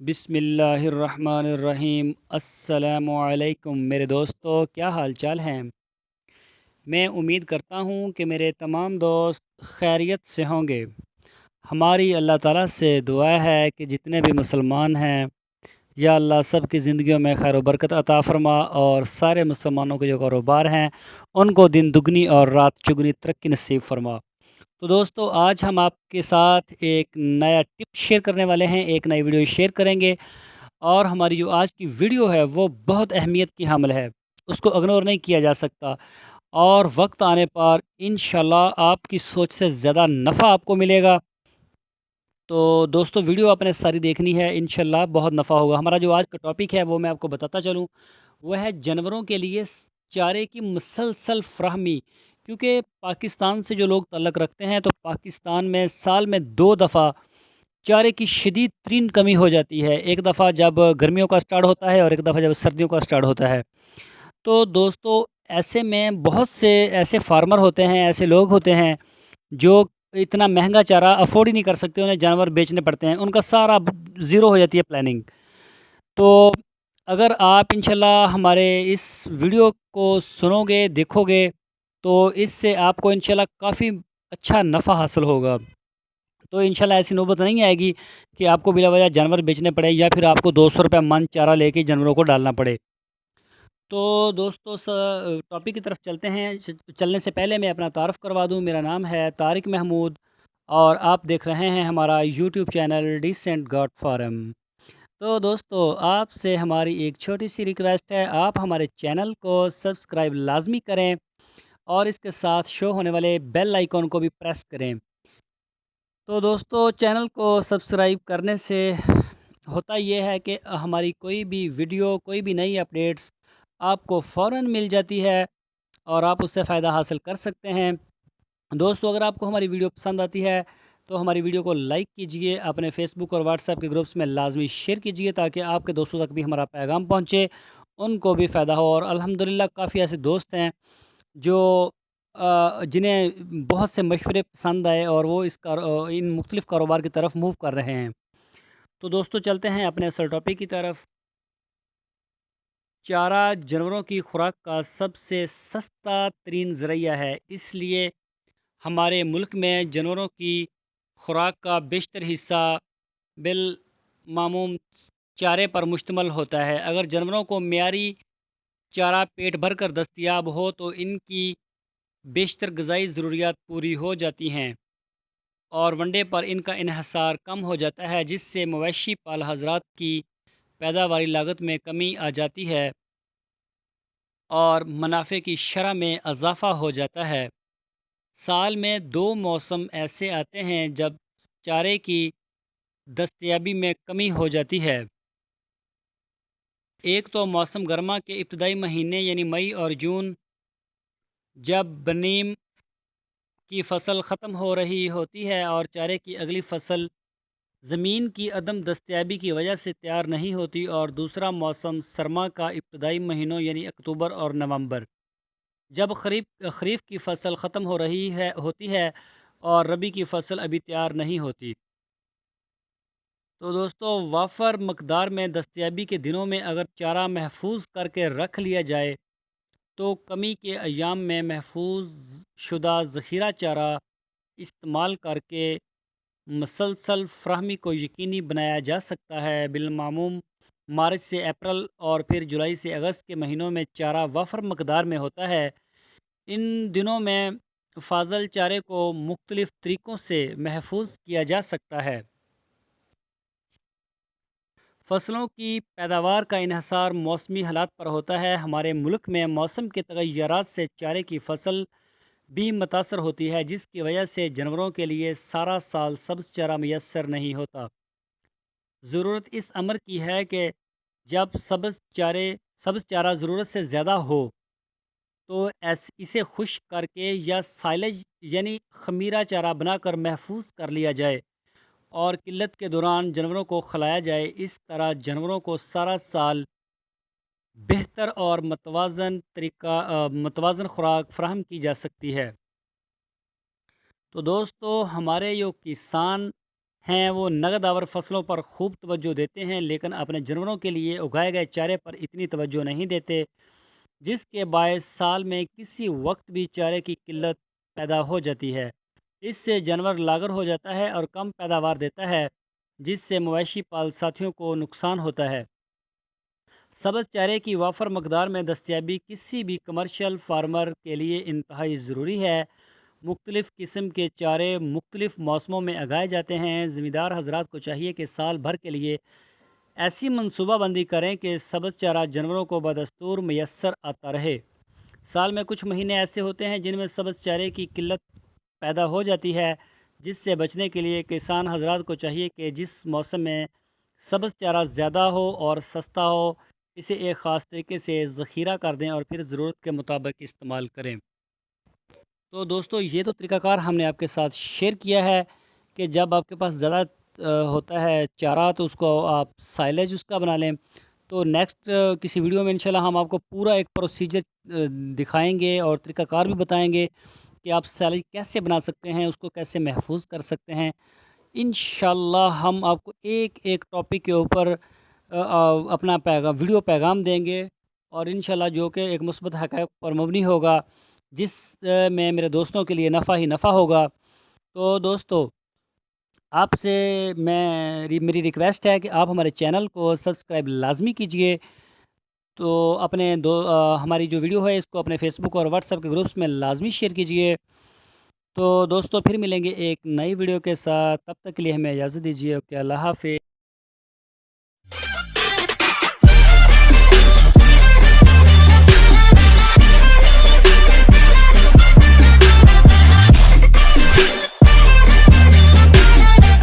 بسم اللہ الرحمن الرحیم۔ السلام علیکم میرے دوستو، کیا حال چال ہیں؟ میں امید کرتا ہوں کہ میرے تمام دوست خیریت سے ہوں گے۔ ہماری اللہ تعالیٰ سے دعا ہے کہ جتنے بھی مسلمان ہیں، یا اللہ سب کی زندگیوں میں خیر و برکت عطا فرما، اور سارے مسلمانوں کے جو کاروبار ہیں ان کو دن دگنی اور رات چگنی ترقی نصیب فرما۔ تو دوستو، آج ہم آپ کے ساتھ ایک نیا ٹپ شیئر کرنے والے ہیں، ایک نئی ویڈیو شیئر کریں گے، اور ہماری جو آج کی ویڈیو ہے وہ بہت اہمیت کی حامل ہے، اس کو اگنور نہیں کیا جا سکتا، اور وقت آنے پر انشاءاللہ آپ کی سوچ سے زیادہ نفع آپ کو ملے گا۔ تو دوستو، ویڈیو آپ نے ساری دیکھنی ہے، انشاءاللہ بہت نفع ہوگا۔ ہمارا جو آج کا ٹاپک ہے وہ میں آپ کو بتاتا چلوں، وہ ہے جانوروں کے لیے چارے کی مسلسل فراہمی۔ کیونکہ پاکستان سے جو لوگ تعلق رکھتے ہیں، تو پاکستان میں سال میں 2 دفعہ چارے کی شدید ترین کمی ہو جاتی ہے۔ ایک دفعہ جب گرمیوں کا سٹارٹ ہوتا ہے، اور ایک دفعہ جب سردیوں کا سٹارٹ ہوتا ہے۔ تو دوستو، ایسے میں بہت سے ایسے فارمر ہوتے ہیں، ایسے لوگ ہوتے ہیں جو اتنا مہنگا چارہ افورڈ ہی نہیں کر سکتے، انہیں جانور بیچنے پڑتے ہیں، ان کا سارا زیرو ہو جاتی ہے پلاننگ۔ تو اگر آپ انشاءاللہ ہمارے اس ویڈیو کو سنو گے، دیکھو گے، تو اس سے آپ کو انشاءاللہ کافی اچھا نفع حاصل ہوگا۔ تو انشاءاللہ ایسی نوبت نہیں آئے گی کہ آپ کو بلا وجہ جانور بیچنے پڑے، یا پھر آپ کو 200 روپے من چارہ لے کے جانوروں کو ڈالنا پڑے۔ تو دوستو، ٹاپک کی طرف چلتے ہیں۔ چلنے سے پہلے میں اپنا تعارف کروا دوں، میرا نام ہے طارق محمود، اور آپ دیکھ رہے ہیں ہمارا YouTube channel decent God form. تو دوستو، آپ سے ہماری ایک چھوٹی سی ریکویسٹ ہے، آپ ہمارے چینل کو سبسکرائب لازمی کریں، اور اس کے ساتھ شو ہونے والے بیل آئیکن کو بھی پریس کریں۔ تو دوستو، چینل کو سبسکرائب کرنے سے ہوتا یہ ہے کہ ہماری کوئی بھی ویڈیو، کوئی بھی نئی اپڈیٹس آپ کو فوراً مل جاتی ہے، اور آپ اس سے فائدہ حاصل کر سکتے ہیں۔ دوستو، اگر آپ کو ہماری ویڈیو پسند آتی ہے تو ہماری ویڈیو کو لائک کیجئے، اپنے فیس بک اور واٹس ایپ کے گروپس میں لازمی شیئر کیجئے، تاکہ آپ کے دوستوں تک بھی ہمارا پیغام پہنچے، ان کو بھی فائدہ ہو۔ اور الحمدللہ کافی ایسے دوست ہیں جو جنہیں بہت سے مشورے پسند آئے، اور وہ ان مختلف کاروبار کی طرف موو کر رہے ہیں۔ تو دوستو، چلتے ہیں اپنے اصل ٹاپک کی طرف۔ چارہ جانوروں کی خوراک کا سب سے سستا ترین ذریعہ ہے، اس لیے ہمارے ملک میں جانوروں کی خوراک کا بیشتر حصہ بالمعموم چارے پر مشتمل ہوتا ہے۔ اگر جانوروں کو معیاری چارہ پیٹ بھر کر دستیاب ہو تو ان کی بیشتر غذائی ضروریات پوری ہو جاتی ہیں، اور ون ڈے پر ان کا انحصار کم ہو جاتا ہے، جس سے مویشی پال حضرات کی پیداواری لاگت میں کمی آ جاتی ہے، اور منافع کی شرح میں اضافہ ہو جاتا ہے۔ سال میں 2 موسم ایسے آتے ہیں جب چارے کی دستیابی میں کمی ہو جاتی ہے۔ ایک تو موسم گرما کے ابتدائی مہینے یعنی مئی اور جون، جب بنیم کی فصل ختم ہو رہی ہوتی ہے اور چارے کی اگلی فصل زمین کی عدم دستیابی کی وجہ سے تیار نہیں ہوتی، اور دوسرا موسم سرما کا ابتدائی مہینوں یعنی اکتوبر اور نومبر، جب خریف کی فصل ختم ہوتی ہے اور ربی کی فصل ابھی تیار نہیں ہوتی۔ تو دوستو، وافر مقدار میں دستیابی کے دنوں میں اگر چارہ محفوظ کر کے رکھ لیا جائے تو کمی کے ایام میں محفوظ شدہ ذخیرہ چارہ استعمال کر کے مسلسل فراہمی کو یقینی بنایا جا سکتا ہے۔ بالمعموم مارچ سے اپریل اور پھر جولائی سے اگست کے مہینوں میں چارہ وافر مقدار میں ہوتا ہے۔ ان دنوں میں فاضل چارے کو مختلف طریقوں سے محفوظ کیا جا سکتا ہے۔ فصلوں کی پیداوار کا انحصار موسمی حالات پر ہوتا ہے۔ ہمارے ملک میں موسم کے تغیرات سے چارے کی فصل بھی متاثر ہوتی ہے، جس کی وجہ سے جانوروں کے لیے سارا سال سبز چارہ میسر نہیں ہوتا۔ ضرورت اس امر کی ہے کہ جب سبز چارہ ضرورت سے زیادہ ہو تو اسے خشک کر کے یا سائلج یعنی خمیرہ چارہ بنا کر محفوظ کر لیا جائے، اور قلت کے دوران جانوروں کو کھلایا جائے۔ اس طرح جانوروں کو سارا سال بہتر اور متوازن خوراک فراہم کی جا سکتی ہے۔ تو دوستو، ہمارے جو کسان ہیں وہ نقد آور فصلوں پر خوب توجہ دیتے ہیں، لیکن اپنے جانوروں کے لیے اگائے گئے چارے پر اتنی توجہ نہیں دیتے، جس کے باعث سال میں کسی وقت بھی چارے کی قلت پیدا ہو جاتی ہے۔ اس سے جانور لاغر ہو جاتا ہے اور کم پیداوار دیتا ہے، جس سے مویشی پال ساتھیوں کو نقصان ہوتا ہے۔ سبز چارے کی وافر مقدار میں دستیابی کسی بھی کمرشل فارمر کے لیے انتہائی ضروری ہے۔ مختلف قسم کے چارے مختلف موسموں میں اگائے جاتے ہیں۔ زمیندار حضرات کو چاہیے کہ سال بھر کے لیے ایسی منصوبہ بندی کریں کہ سبز چارہ جانوروں کو بدستور میسر آتا رہے۔ سال میں کچھ مہینے ایسے ہوتے ہیں جن میں سبز چارے کی قلت پیدا ہو جاتی ہے، جس سے بچنے کے لیے کسان حضرات کو چاہیے کہ جس موسم میں سبز چارہ زیادہ ہو اور سستا ہو، اسے ایک خاص طریقے سے ذخیرہ کر دیں اور پھر ضرورت کے مطابق استعمال کریں۔ تو دوستو یہ تو طریقہ کار ہم نے آپ کے ساتھ شیئر کیا ہے کہ جب آپ کے پاس زیادہ ہوتا ہے چارہ تو اس کو آپ سائلیج اس کا بنا لیں۔ تو نیکسٹ کسی ویڈیو میں انشاءاللہ ہم آپ کو پورا ایک پروسیجر دکھائیں گے اور طریقہ کار بھی بتائیں گے کہ آپ سائلیج کیسے بنا سکتے ہیں، اس کو کیسے محفوظ کر سکتے ہیں۔ انشاءاللہ ہم آپ کو ایک ایک ٹاپک کے اوپر اپنا ویڈیو پیغام دیں گے، اور انشاءاللہ جو کہ ایک مثبت حقائق پر مبنی ہوگا، جس میں میرے دوستوں کے لیے نفع ہی نفع ہوگا۔ تو دوستو آپ سے میری ریکویسٹ ہے کہ آپ ہمارے چینل کو سبسکرائب لازمی کیجئے۔ تو ہماری جو ویڈیو ہے اس کو اپنے فیس بک اور واٹس ایپ کے گروپس میں لازمی شیئر کیجئے۔ تو دوستو پھر ملیں گے ایک نئی ویڈیو کے ساتھ، تب تک کے لیے ہمیں اجازت دیجیے۔ اوکے، اللہ حافظ۔